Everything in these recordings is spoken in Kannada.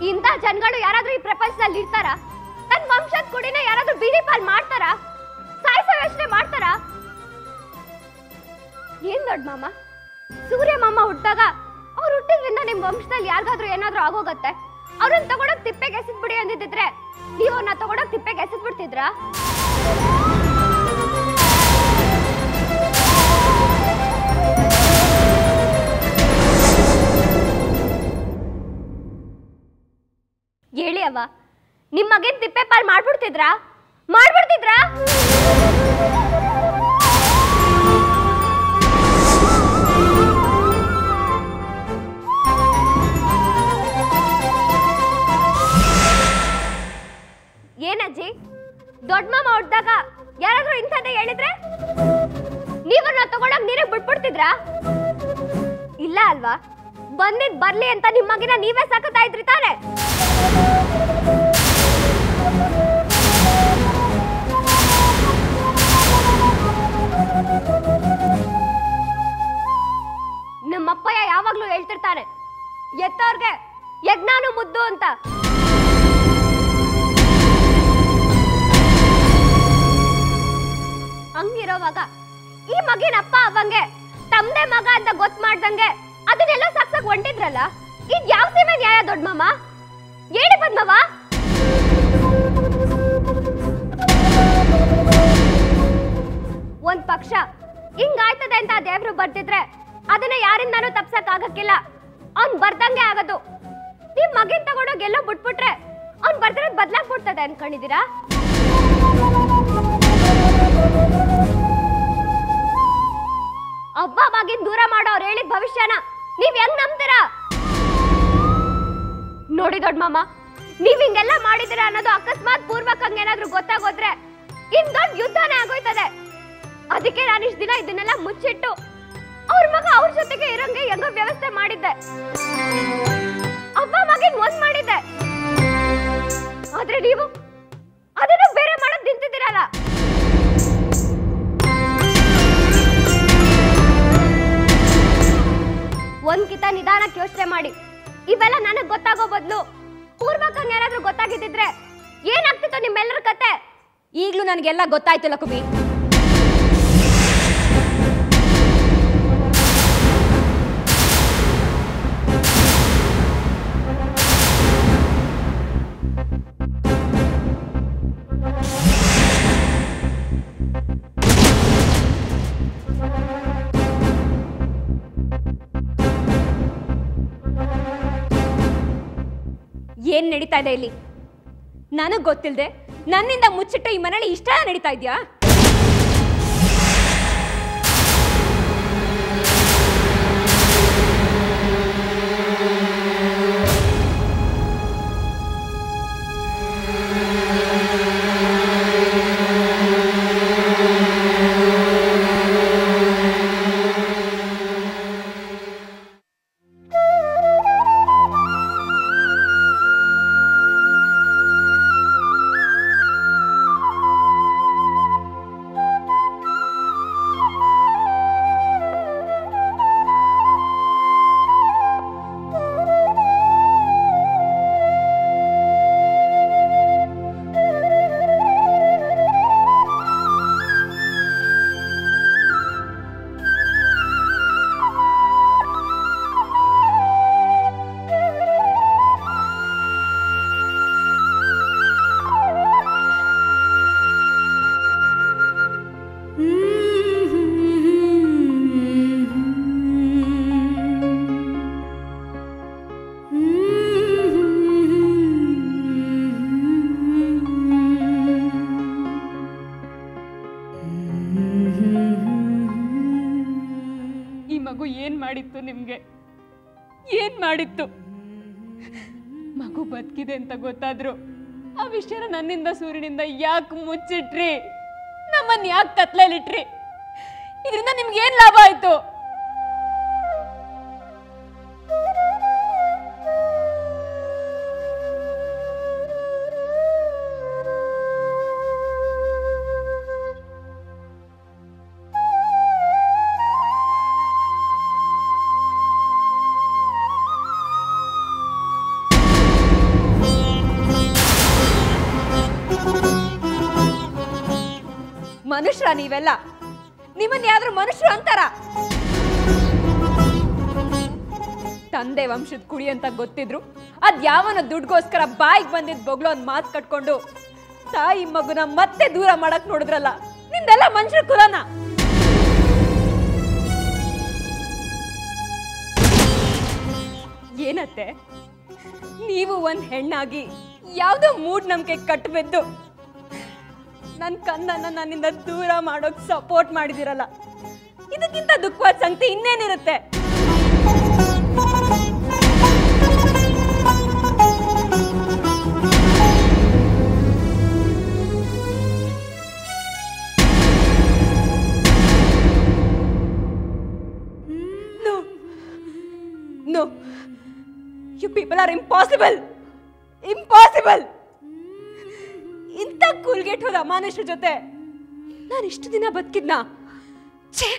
ಇಂಥ ಜನಗಳು ಯಾರಾದ್ರೂ ಈ ಪ್ರಪಂಚದಲ್ಲಿ ಇರ್ತಾರ? ತನ್ನ ವಂಶದ ಕುಡಿನ ಯಾರಾದ್ರೂ ಬೀದಿ ಪಾಲ್ ಮಾಡ್ತಾರ? ಸಾಯಿಸೋ ಯೋಚನೆ ಮಾಡ್ತಾರ? ಏನ್ ದೊಡ್ಡ ಮಾಮ, ಸೂರ್ಯ ಮಾಮ ಹುಟ್ಟಾಗ ಅವ್ರು ಹುಟ್ಟಿದ್ರಿಂದ ನಿಮ್ ವಂಶದಲ್ಲಿ ಯಾರಿಗಾದ್ರೂ ಏನಾದ್ರೂ ಆಗೋಗತ್ತೆ, ಅವ್ರನ್ನ ತಗೊಂಡೋಗ್ ತಿಪ್ಪೆಗೆ ಎಸೆದ್ಬಿಡಿ ಅಂದಿದ್ರೆ ನೀವು ಅವ್ರನ್ನ ತಗೊಂಡೋಗ್ ತಿಪ್ಪೆಗೆ ಎಸೆದ್ಬಿಡ್ತಿದ್ರ? ಹೇಳಿ ಅವ್ವ, ನಿಮ್ ಮಗನ್ ತಿಪ್ಪೆ ಪಾಲ್ ಮಾಡ್ಬಿಡ್ತಿದ್ರಾ? ಏನಜ್ಜಿ, ದೊಡ್ಡ ಮಾಮ ಹೊಡ್ದಾಗ ಯಾರಾದ್ರೂ ಇಂಥದ್ದೇ ಹೇಳಿದ್ರೆ ನೀವನ್ನ ತಗೊಂಡಾಗ ನೀರೇ ಬಿಟ್ಬಿಡ್ತಿದ್ರಾ? ಇಲ್ಲ ಅಲ್ವಾ? ಬಂದಿದ್ ಬರ್ಲಿ ಅಂತ ನಿಮ್ ಮಗಿನ ನೀವೇ ಸಾಕತಾ ಇದ್ರಿ ತಾನೆ? ನಮ್ಮಪ್ಪಯ್ಯ ಯಾವಾಗ್ಲೂ ಹೇಳ್ತಿರ್ತಾನೆ, ಎತ್ತವ್ರಿಗೆ ಯಜ್ಞಾನು ಮುದ್ದು ಅಂತ. ಹಂಗಿರೋವಾಗ ಈ ಮಗಿನ ಅಪ್ಪ ಅವಂಗೆ ತಮ್ದೇ ಮಗ ಅಂತ ಗೊತ್ತು ಮಾಡ್ದಂಗೆ ಅದನ್ನೆಲ್ಲ ಸಾಕ್ಸಕ್ ಹೊಂಟಿದ್ರಲ್ಲ, ಇದ್ ಯಾವ ಸೀಮೆ ನ್ಯಾಯ ದೊಡ್ಡ ಮಾಮ? ಹೇಳಿ ಪದ್ಮವ್ವ. ಒಂದ್ ಪಕ್ಷ ಹಿಂಗಾಯ್ತದೆ ಅಂತ ದೇವ್ರು ಬರ್ತಿದ್ರೆ ಅದನ್ನ ಯಾರಿಂದಾನು ತಪ್ಸಕ್ ಆಗಕ್ಕಿಲ್ಲ, ಅವ್ನ್ ಬರ್ದಂಗೆ ಆಗದು. ನಿಮ್ ಮಗಿನ್ ತಗೊಂಡೋಗಿ ಎಲ್ಲೋ ಬಿಟ್ಬಿಟ್ರೆ ಅವ್ನ್ ಬರ್ದಿರೋದ್ ಬದ್ಲಾಗ್ಬಿಡ್ತದೆ ಅನ್ಕೊಂಡಿದೀರಾ? ಅಬ್ಬ ಮಗಿನ್ ದೂರ ಮಾಡೋರು ಹೇಳಿದ ಭವಿಷ್ಯನ ನೀವ್ ಹೆಂಗ್ ನಂಬ್ತೀರಾ? ನೋಡಿ ದೊಡ್ಡ ಮಾಮ, ನೀವ್ ಹಿಂಗೆಲ್ಲ ಮಾಡಿದಿರ ಅನ್ನೋದು ಅಕಸ್ಮಾತ್ ಪೂರ್ವಕಂಗ್ ಏನಾದ್ರೂ ಗೊತ್ತಾಗೋದ್ರೆ ಇನ್ ದೊಡ್ಡ ಯುದ್ಧನೇ ಆಗೋಯ್ತದೆ. ಅದಕ್ಕೆ ನಾನು ಇಷ್ಟ ದಿನ ಇದನ್ನೆಲ್ಲ ಮುಚ್ಚಿಟ್ಟು ಅವ್ರ ಮಗ ಅವ್ರ ಜೊತೆಗೆ ಇರಂಗೆ ಹೆಂಗೋ ವ್ಯವಸ್ಥೆ ಮಾಡಿದ್ದೆ. ಅಬ್ಬ ಮಗಿನ್ ಒಂದ್ ಮಾಡಿದ್ದೆ, ಆದ್ರೆ ನೀವು ಅದನ್ನ ಬೇರೆ ಮಾಡೋದ್ ನಿಂತಿದ್ದೀರಲ್ಲ. ಒಂದ್ಕಿತ ನಿಧಾನಕ್ಕೆ ಯೋಚನೆ ಮಾಡಿ. ಇವೆಲ್ಲ ನನಗ್ ಗೊತ್ತಾಗೋ ಬದಲು ಪೂರ್ವಕಂಗ್ ಯಾರಾದ್ರೂ ಗೊತ್ತಾಗಿದ್ದಿದ್ರೆ ಏನಾಗ್ತಿತ್ತು ನಿಮ್ಮೆಲ್ಲರ ಕತೆ? ಈಗ್ಲೂ ನನಗೆಲ್ಲ ಗೊತ್ತಾಯ್ತು ಲಕುಬಿ. ಏನ್ ನಡೀತಾ ಇದೆ ಇಲ್ಲಿ? ನನಗ್ ಗೊತ್ತಿಲ್ಲದೆ ನನ್ನಿಂದ ಮುಚ್ಚಿಟ್ಟ ಈ ಮನೆಯಲ್ಲಿ ಇಷ್ಟ ನಡೀತಾ ಇದೆಯಾ? ಮಾಡಿತ್ತು ನಿಮ್ಗೆ? ಏನ್ ಮಾಡಿತ್ತು? ಮಗು ಬದುಕಿದೆ ಅಂತ ಗೊತ್ತಾದ್ರು ಆ ವಿಷಯನ ನನ್ನಿಂದ ಸೂರ್ಯನಿಂದ ಯಾಕೆ ಮುಚ್ಚಿಟ್ರಿ? ನಮ್ಮನ್ನ ಯಾಕೆ ಕತ್ಲಲ್ಲಿಟ್ರಿ? ಇದರಿಂದ ನಿಮ್ಗೆ ಏನ್ ಲಾಭ ಆಯ್ತು? ಮನುಷ್ಯರ ನೀವೆಲ್ಲ? ನಿಮ್ಮನ್ನ ಯಾವ್ದಾದ್ರು ಮನುಷ್ಯರು ಅಂತಾರ? ತಂದೆ ವಂಶದ ಕುಡಿ ಅಂತ ಗೊತ್ತಿದ್ರು ಅದ್ ಯಾವನ ದುಡ್ಗೋಸ್ಕರ ಬಾಯಿಗೆ ಬಂದಿದ್ ಬೊಗ್ಳು ಒಂದ್ ಮಾತು ಕಟ್ಕೊಂಡು ತಾಯಿ ಮಗುನ ಮತ್ತೆ ದೂರ ಮಾಡಕ್ ನೋಡಿದ್ರಲ್ಲ, ನಿಂದೆಲ್ಲ ಮನುಷ್ಯರ ಕುಲನ? ಏನತ್ತೆ, ನೀವು ಒಂದ್ ಹೆಣ್ಣಾಗಿ ಯಾವ್ದೋ ಮೂಢನಂಬಿಕೆ ಕಟ್ಟಬಿದ್ದು ನನ್ನ ಕಣ್ಣನ್ನ ನನ್ನಿಂದ ದೂರ ಮಾಡೋಕ್ ಸಪೋರ್ಟ್ ಮಾಡಿದಿರಲ್ಲ, ಇದಕ್ಕಿಂತ ದುಃಖವಾದ ಸಂಗತಿ ಇನ್ನೇನಿರುತ್ತೆ? No, you people are impossible. Impossible. ಇಂಥ ಕೂಲ್ಗೆಟ್ ಹೋದ ಮನುಷ್ಯರ ಜೊತೆ ನಾನು ಇಷ್ಟು ದಿನ ಬದುಕಿದ್ನ? ಛೇ,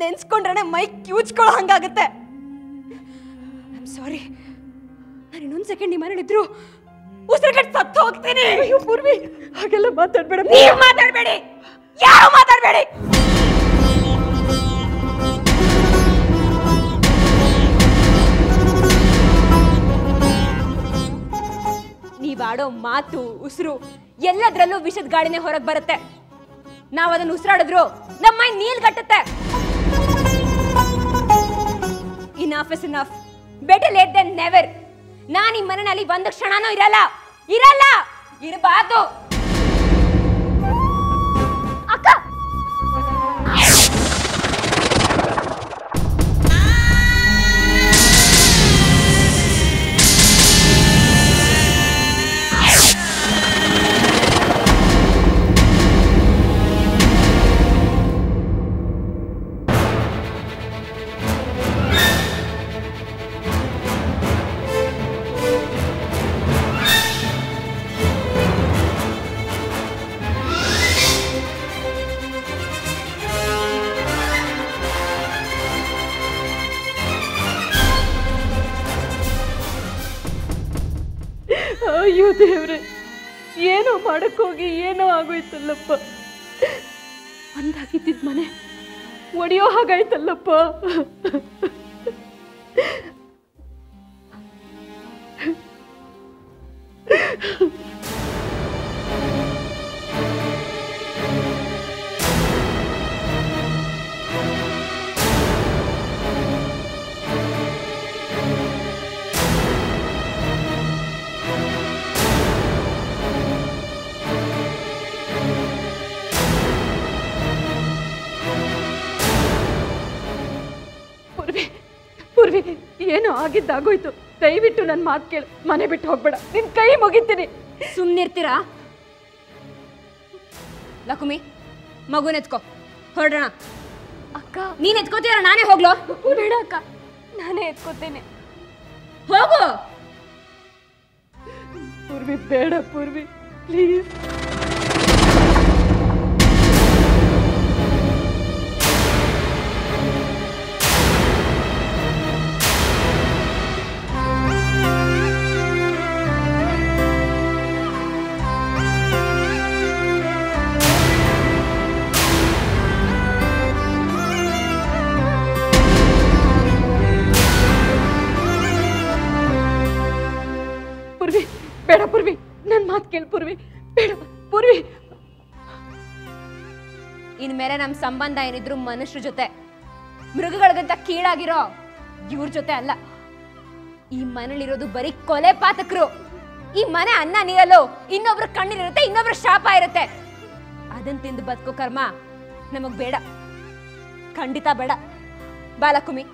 ನೆನ್ಸ್ಕೊಂಡ್ರೆ ಮೈ ಕ್ಯೂಚ್ಕೊಳ್ಳೋ ಹಂಗಾಗತ್ತೆ. I am sorry. ನಾನು ಇನ್ನೊಂದು ಸೆಕೆಂಡ್ ನಿಮ್ಮ ಮನೇಲಿದ್ರು ಉಸಿರುಗಟ್ಟು ಸತ್ತು ಹೋಗ್ತೀನಿ. ಅಯ್ಯೋ ಪೂರ್ವಿ, ಹಾಗೆಲ್ಲ ಮಾತಾಡ್ಬೇಡ. ನೀವು ಮಾತಾಡ್ಬೇಡಿ, ಯಾರು ಮಾತಾಡ್ಬೇಡಿ. ನೀವಾಡೋ ಮಾತು ಉಸಿರು ಎಲ್ಲದರಲ್ಲೂ ವಿಷದ ಗಾಳಿನೇ ಹೊರಗೆ ಬರುತ್ತೆ. ನಾವು ಅದನ್ನು ಉಸಿರಾಡಿದ್ರು ನಮ್ಮ ಮೈ ನೀಲ್ಗಟ್ಟುತ್ತೆ. Enough is enough. Better late than never. ನಾನು ಈ ಮನೆಯಲ್ಲಿ ಒಂದು ಕ್ಷಣನೂ ಇರಲ್ಲ, ಇರಬಾರ್ದು. ಅಕ್ಕ, ಅಯ್ಯೋ ದೇವ್ರೆ, ಏನೋ ಮಾಡಕ್ಕೋಗಿ ಏನೋ ಆಗೋಯ್ತಲ್ಲಪ್ಪ. ಒಂದಾಗಿದ್ದಿದ್ ಮನೆ ಒಡೆಯೋ ಹಾಗಾಯ್ತಲ್ಲಪ್ಪ. ಪೂರ್ವಿ, ಏನೋ ಆಗಿದ್ದಾಗೋಯ್ತು. ದಯವಿಟ್ಟು ನನ್ನ ಮಾತು ಕೇಳು, ಮನೆ ಬಿಟ್ಟು ಹೋಗ್ಬೇಡ. ನಿನ್ ಕೈ ಮುಗಿತೀನಿ. ಸುಮ್ಮನಿರ್ತೀರಾ? ಲಕ್ಷ್ಮಿ, ಮಗುನ ಎತ್ಕೋ, ಹೊರಡೋಣ. ಅಕ್ಕ, ನೀನ್ ಎತ್ಕೋತೀರ ನಾನೇ ಹೋಗ್ಲೋ? ಬೇಡ ಅಕ್ಕ, ನಾನೇ ಎತ್ಕೋತೇನೆ. ಹೋಗು. ಪೂರ್ವಿ, ಬೇಡ ಪೂರ್ವಿ, ಪ್ಲೀಸ್. ಬೇಡ ಪೂರ್ವಿ, ನನ್ನ ಮಾತು ಕೇಳು ಪೂರ್ವಿ, ಬೇಡ ಪೂರ್ವಿ. ಇನ್ಮೇಲೆ ನಮ್ಮ ಸಂಬಂಧ ಏನಿದ್ರು ಮನುಷ್ಯರ ಜೊತೆ, ಮೃಗಗಳಿಗಿಂತ ಕೀಳಾಗಿರೋ ಇವ್ರ ಜೊತೆ ಅಲ್ಲ. ಈ ಮನೇಲಿರೋದು ಬರೀ ಕೊಲೆ ಪಾತಕರು. ಈ ಮನೆ ಅನ್ನ ನೀರಲು ಇನ್ನೊಬ್ರ ಕಣ್ಣೀರಿರುತ್ತೆ, ಇನ್ನೊಬ್ರ ಶಾಪ ಇರುತ್ತೆ. ಅದನ್ನ ತಿಂದು ಬದುಕೋ ಕರ್ಮ ನಮಗ್ ಬೇಡ, ಖಂಡಿತ ಬೇಡ. ಬಾಲಕುಮಿ.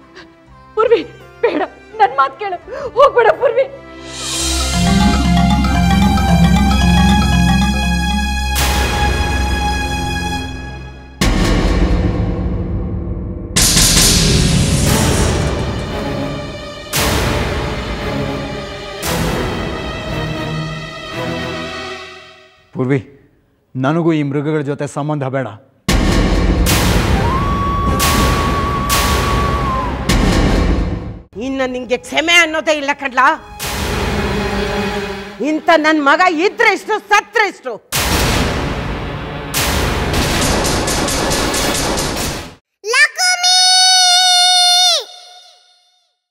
ಪೂರ್ವಿ, ಬೇಡ, ನನ್ನ ಮಾತು ಕೇಳು, ಹೋಗ್ಬೇಡ ಪೂರ್ವಿ. ಪೂರ್ವಿ, ನನಗೂ ಈ ಮೃಗಗಳ ಜೊತೆ ಸಂಬಂಧ ಬೇಡ. ಇನ್ನು ನಿಂಗೆ ಕ್ಷಮೆ ಅನ್ನೋದೇ ಇಲ್ಲ ಕಡ್ಲಾ. ಇಂಥ ನನ್ನ ಮಗ ಇದ್ರೆ ಇಷ್ಟು, ಸತ್ರೆ ಇಷ್ಟು.